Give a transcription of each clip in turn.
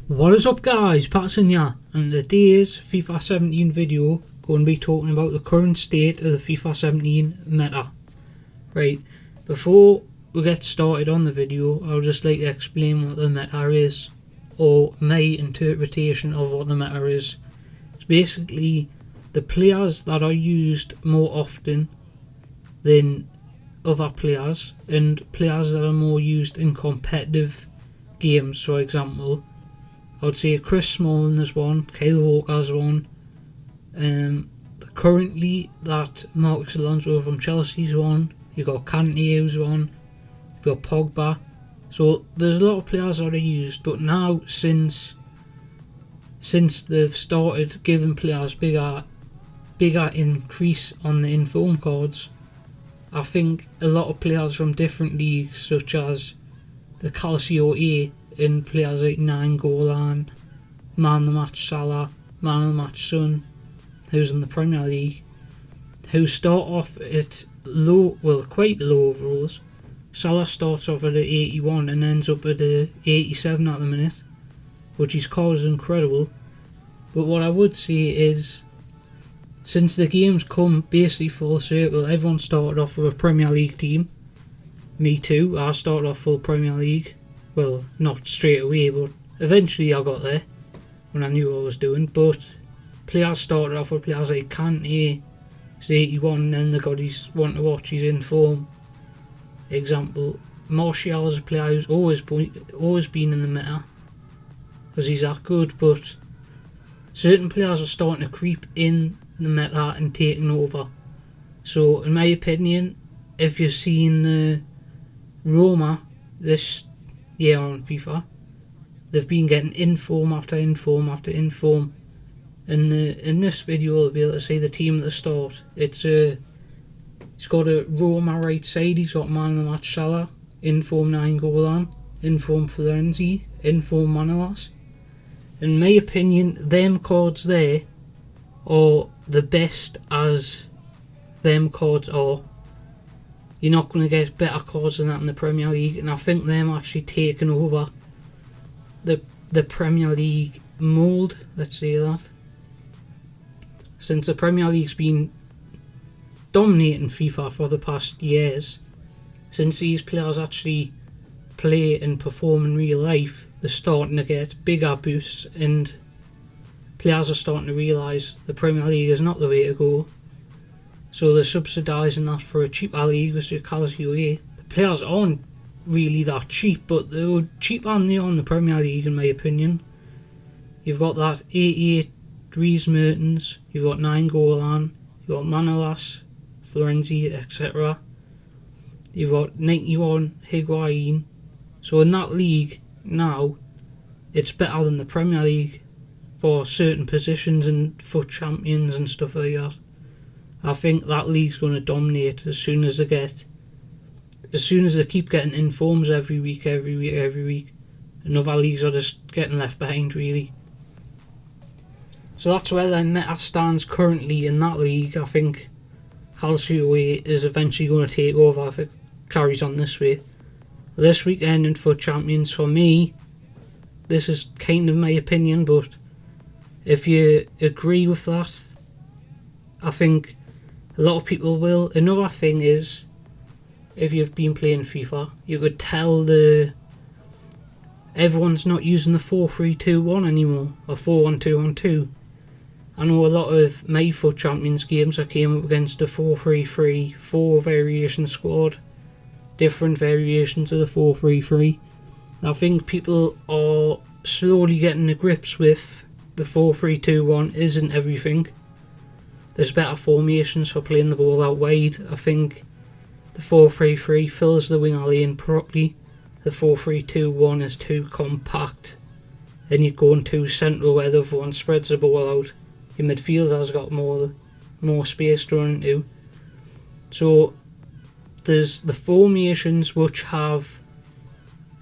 What is up guys, Patterson here, and today's FIFA 17 video going to be talking about the current state of the FIFA 17 meta. Right, before we get started on the video, I would just like to explain what the meta is, or my interpretation of what the meta is. It's basically the players that are used more often than other players, and players that are more used in competitive games. For example, I would say Chris Smalling is one, Kyle Walker's one. Currently, that Marcus Alonso from Chelsea's one. You've got Kante who's one. You've got Pogba. So there's a lot of players that are used, but now since they've started giving players bigger increase on the inform cards, I think a lot of players from different leagues, such as the Calcio A, in players like Nainggolan, Man of the Match Salah, Man of the Match Son, who's in the Premier League, who start off at low, well, quite low overalls. Salah starts off at 81 and ends up at 87 at the minute, which his card is incredible. But what I would say is, since the game's come basically full circle, everyone started off with a Premier League team. Me too, I started off full Premier League. Well, not straight away, but eventually I got there when I knew what I was doing. But players started off with players like Kante, he's 81, and then they got his one to watch, he's in form. Example, Martial is a player who's always been in the meta, because he's that good, but certain players are starting to creep in the meta and taking over. So, in my opinion, if you've seen the Roma this year on FIFA, they've been getting inform after inform after inform. In this video, I'll be able to see the team at the start. He's got a Roma right side. He's got Man of the Match Salah, inform Nainggolan, inform Florenzi, inform Manolas. In my opinion, them cards there are the best as them cards are. You're not going to get better cards than that in the Premier League, and I think them actually taking over the Premier League mould, let's say that. Since the Premier League's been dominating FIFA for the past years, since these players actually play and perform in real life, they're starting to get bigger boosts, and players are starting to realise the Premier League is not the way to go. So they're subsidising that for a cheaper league, which is Calcio A. The players aren't really that cheap, but they're cheaper than they are in the Premier League, in my opinion. You've got that 88 Dries Mertens, you've got Nainggolan, you've got Manolas, Florenzi, etc. You've got 91 Higuain. So in that league now, it's better than the Premier League for certain positions and Futchampions and stuff like that. I think that league's going to dominate as soon as they keep getting informs every week, and other leagues are just getting left behind, really. So that's where the meta stands currently in that league. I think Calcio A is eventually going to take over if it carries on this way. This weekend in Futchampions, for me, this is kind of my opinion, but if you agree with that, I think a lot of people will. Another thing is, if you've been playing FIFA, you could tell everyone's not using the 4-3-2-1 anymore, or 4-1-2-1-2. I know a lot of my Futchampions games I came up against the 4-3-3, 4 variation squad, different variations of the 4-3-3. I think people are slowly getting to grips with the 4-3-2-1 isn't everything. There's better formations for playing the ball out wide. I think the 4-3-3 fills the winger lane properly. The 4-3-2-1 is too compact, and you're going too central where the other one spreads the ball out. Your midfielder's got more space to run into. So there's the formations which have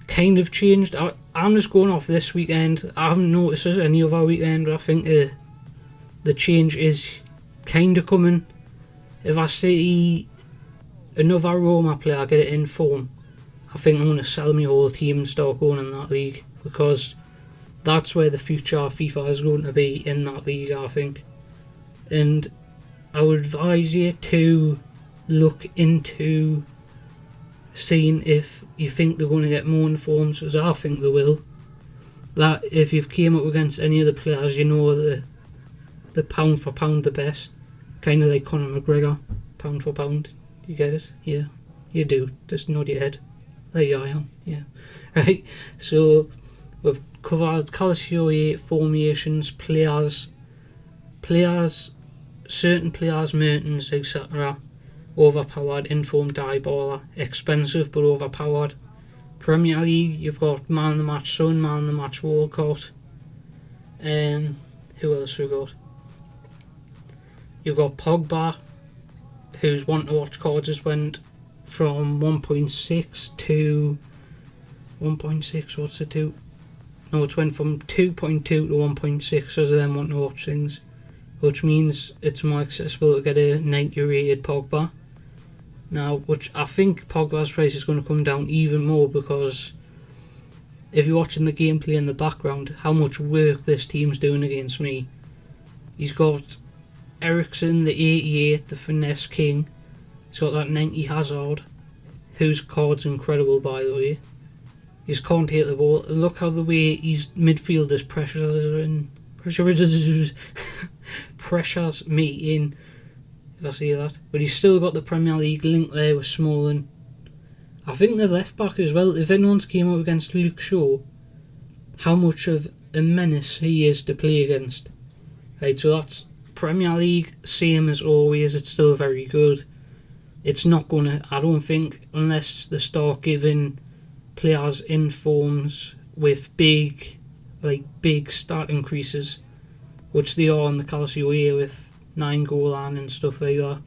kind of changed. I'm just going off this weekend. I haven't noticed it any other weekend, but I think the change is kind of coming. If I see another Roma player get it in form, I think I'm going to sell my whole team and start going in that league, because that's where the future of FIFA is going to be, in that league, I think. And I would advise you to look into seeing if you think they're going to get more informed, as I think they will. That if you've came up against any of the players, you know the pound for pound the best. Kind of like Conor McGregor, pound for pound. You get it? Yeah, you do. Just nod your head. There I am. Yeah. Right. So we've covered Calcio formations, players, certain players, Mertens, etc. Overpowered, informed, eyeballer, expensive but overpowered. Premier League, you've got man of the match Son, man of the match Walcott. Who else we got? You've got Pogba, whose want to watch cards has went from 1.6 to 1.6. What's it to? No, it's went from 2.2 to 1.6 as them want to watch things, which means it's more accessible to get a 90 rated Pogba. Now, which I think Pogba's price is going to come down even more, because if you're watching the gameplay in the background, how much work this team's doing against me. He's got Eriksen, the 88, the finesse king. He's got that 90 Hazard, whose card's incredible, by the way. He just can't hit the ball. Look how the way his midfielders pressures me in, if I say that. But he's still got the Premier League link there with Smalling. I think the left back as well, if anyone's came up against Luke Shaw, how much of a menace he is to play against. Right, so that's Premier League, same as always, it's still very good. It's not gonna, I don't think, unless they start giving players in forms with big stat increases, which they are in the Calcio here with 9 goal line and stuff like that.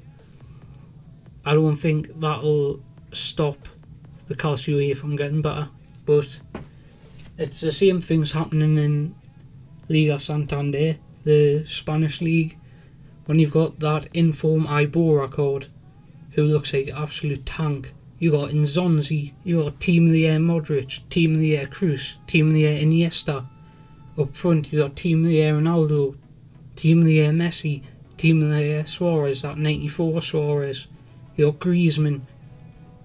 I don't think that'll stop the Calcio here from getting better, but it's the same things happening in Liga Santander, the Spanish league, when you've got that inform Ibora card who looks like an absolute tank. You got Nzonzi, you got Team of the Year Modric, Team of the Year Cruz, Team of the Year Iniesta. Up front you got Team of the Year Ronaldo, Team of the Year Messi, Team of the Year Suarez, that 94 Suarez. You got Griezmann.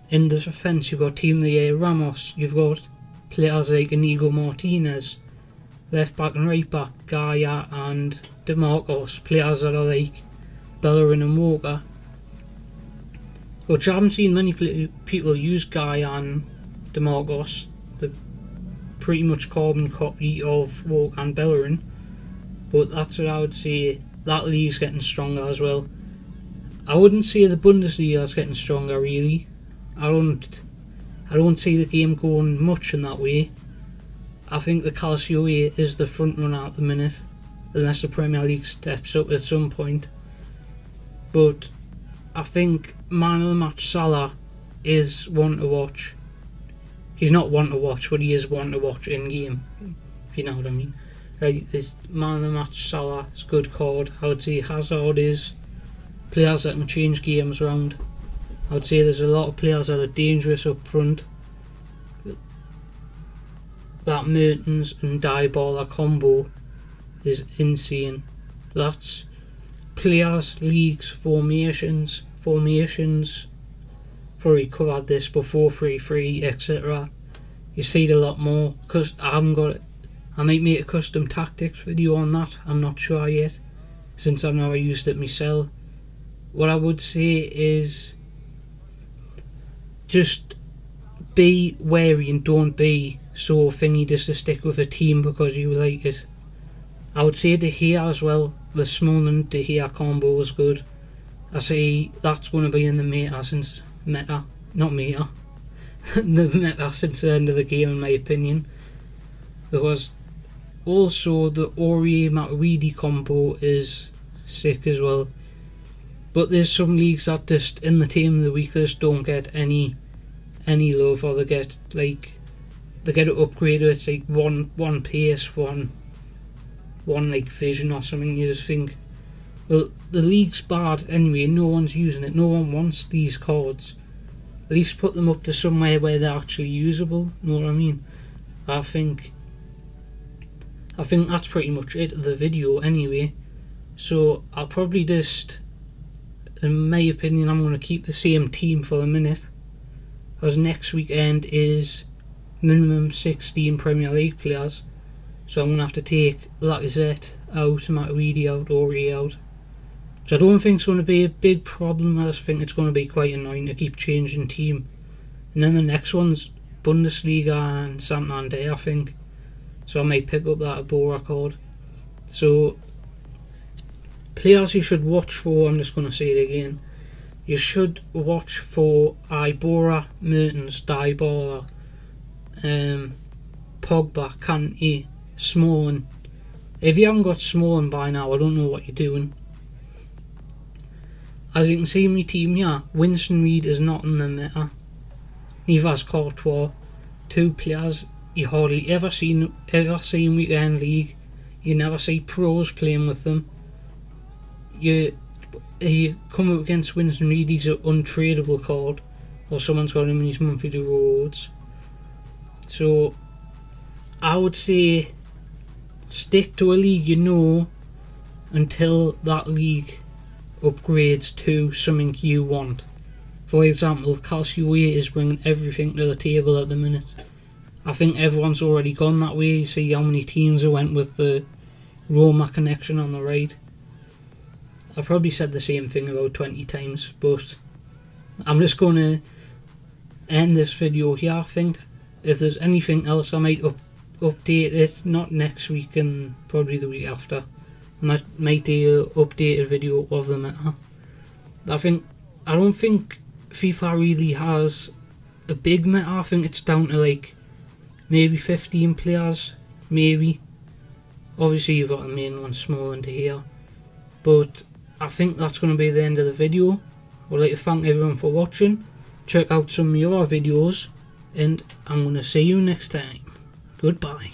In the defence you've got Team of the Year Ramos. You've got players like Inigo Martinez. Left back and right back, Gaia and DeMarcos. Players that are like Bellerin and Walker. Which I haven't seen many people use Gaia and DeMarcos. They're pretty much carbon copy of Walker and Bellerin. But that's what I would say. That league's getting stronger as well. I wouldn't say the Bundesliga is getting stronger really. I don't see the game going much in that way. I think the Calcio is the front runner at the minute, unless the Premier League steps up at some point. But I think man of the match Salah is one to watch. He's not one to watch, but he is one to watch in game. If you know what I mean. This man of the match Salah is a good card. I would say Hazard is players that can change games around. I would say there's a lot of players that are dangerous up front. That Mertens and Dybala combo is insane. That's players, leagues, formations. Probably covered this before, 3-3, etc. You see it a lot more, because I haven't got it. I might make a custom tactics video on that, I'm not sure yet, since I've never used it myself. What I would say is just be wary and don't be so thingy just to stick with a team because you like it. I would say De Gea as well. The Smalling De Gea combo was good. I say that's going to be in the meta since the meta since the end of the game, in my opinion, because also the Aurier Matuidi combo is sick as well. But there's some leagues that just in the team of the week just don't get any love, or they get it upgraded. It's like one pace, one like vision or something. You just think, well, the league's bad anyway, no one's using it, no one wants these cards. At least put them up to somewhere where they're actually usable, know what I mean? I think I think that's pretty much it of the video anyway. So I'll probably just, in my opinion, I'm going to keep the same team for a minute, as next weekend is minimum 16 Premier League players. So I'm going to have to take Lacazette out, Matuidi out, Ori out. Which I don't think it's going to be a big problem. I just think it's going to be quite annoying to keep changing team. And then the next one's Bundesliga and Santander, I think. So I might pick up that Bora card. So players you should watch for, I'm just going to say it again. You should watch for Ibora, Mertens, Dybala, Pogba, Kante, Smalling. If you haven't got Smalling by now, I don't know what you're doing. As you can see in my team here, Winston Reid is not in the meta. Neither has Courtois. Two players you hardly ever see in Weekend League. You never see pros playing with them. You come up against Winston Reid, he's an untradeable card, or someone's got him in his monthly rewards. So I would say stick to a league you know until that league upgrades to something you want. For example, Calcio is bringing everything to the table at the minute. I think everyone's already gone that way. You see how many teams went with the Roma connection on the right. I've probably said the same thing about 20 times, but I'm just going to end this video here. I think if there's anything else I might update it, not next week and probably the week after. I might do an updated video of the meta. I don't think FIFA really has a big meta. I think it's down to like maybe 15 players, maybe. Obviously you've got the main one small into here, but I think that's going to be the end of the video. I'd like to thank everyone for watching. Check out some of your videos, and I'm going to see you next time. Goodbye.